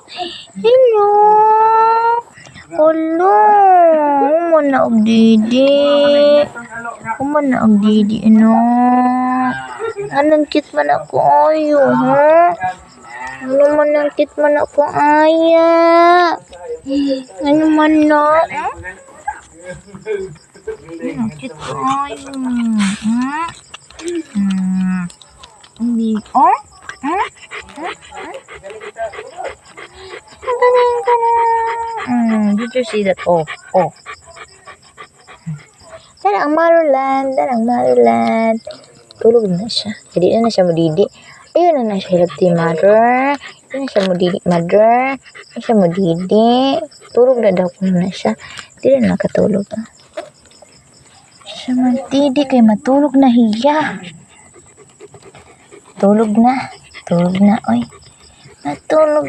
Hello. Hello. Umana og didi. Umana og didi no. Anong cute man ako ayo, ha? Ano man ang cute man ako aya? Ano man na? Ang cute ko ayo. Hindi. Oh? Did you see that? Oh. Darang Marulan. Tulog na siya. Hindi na siya madidi. Ayun na siya hilap ti mother. Ayun na siya madidi, mother. Ayun siya madidi. Tulog na daw kung na siya. Hindi na nakatulog. Siya madidi kay matulog na hiya. Tulog na. Oy. Matulog.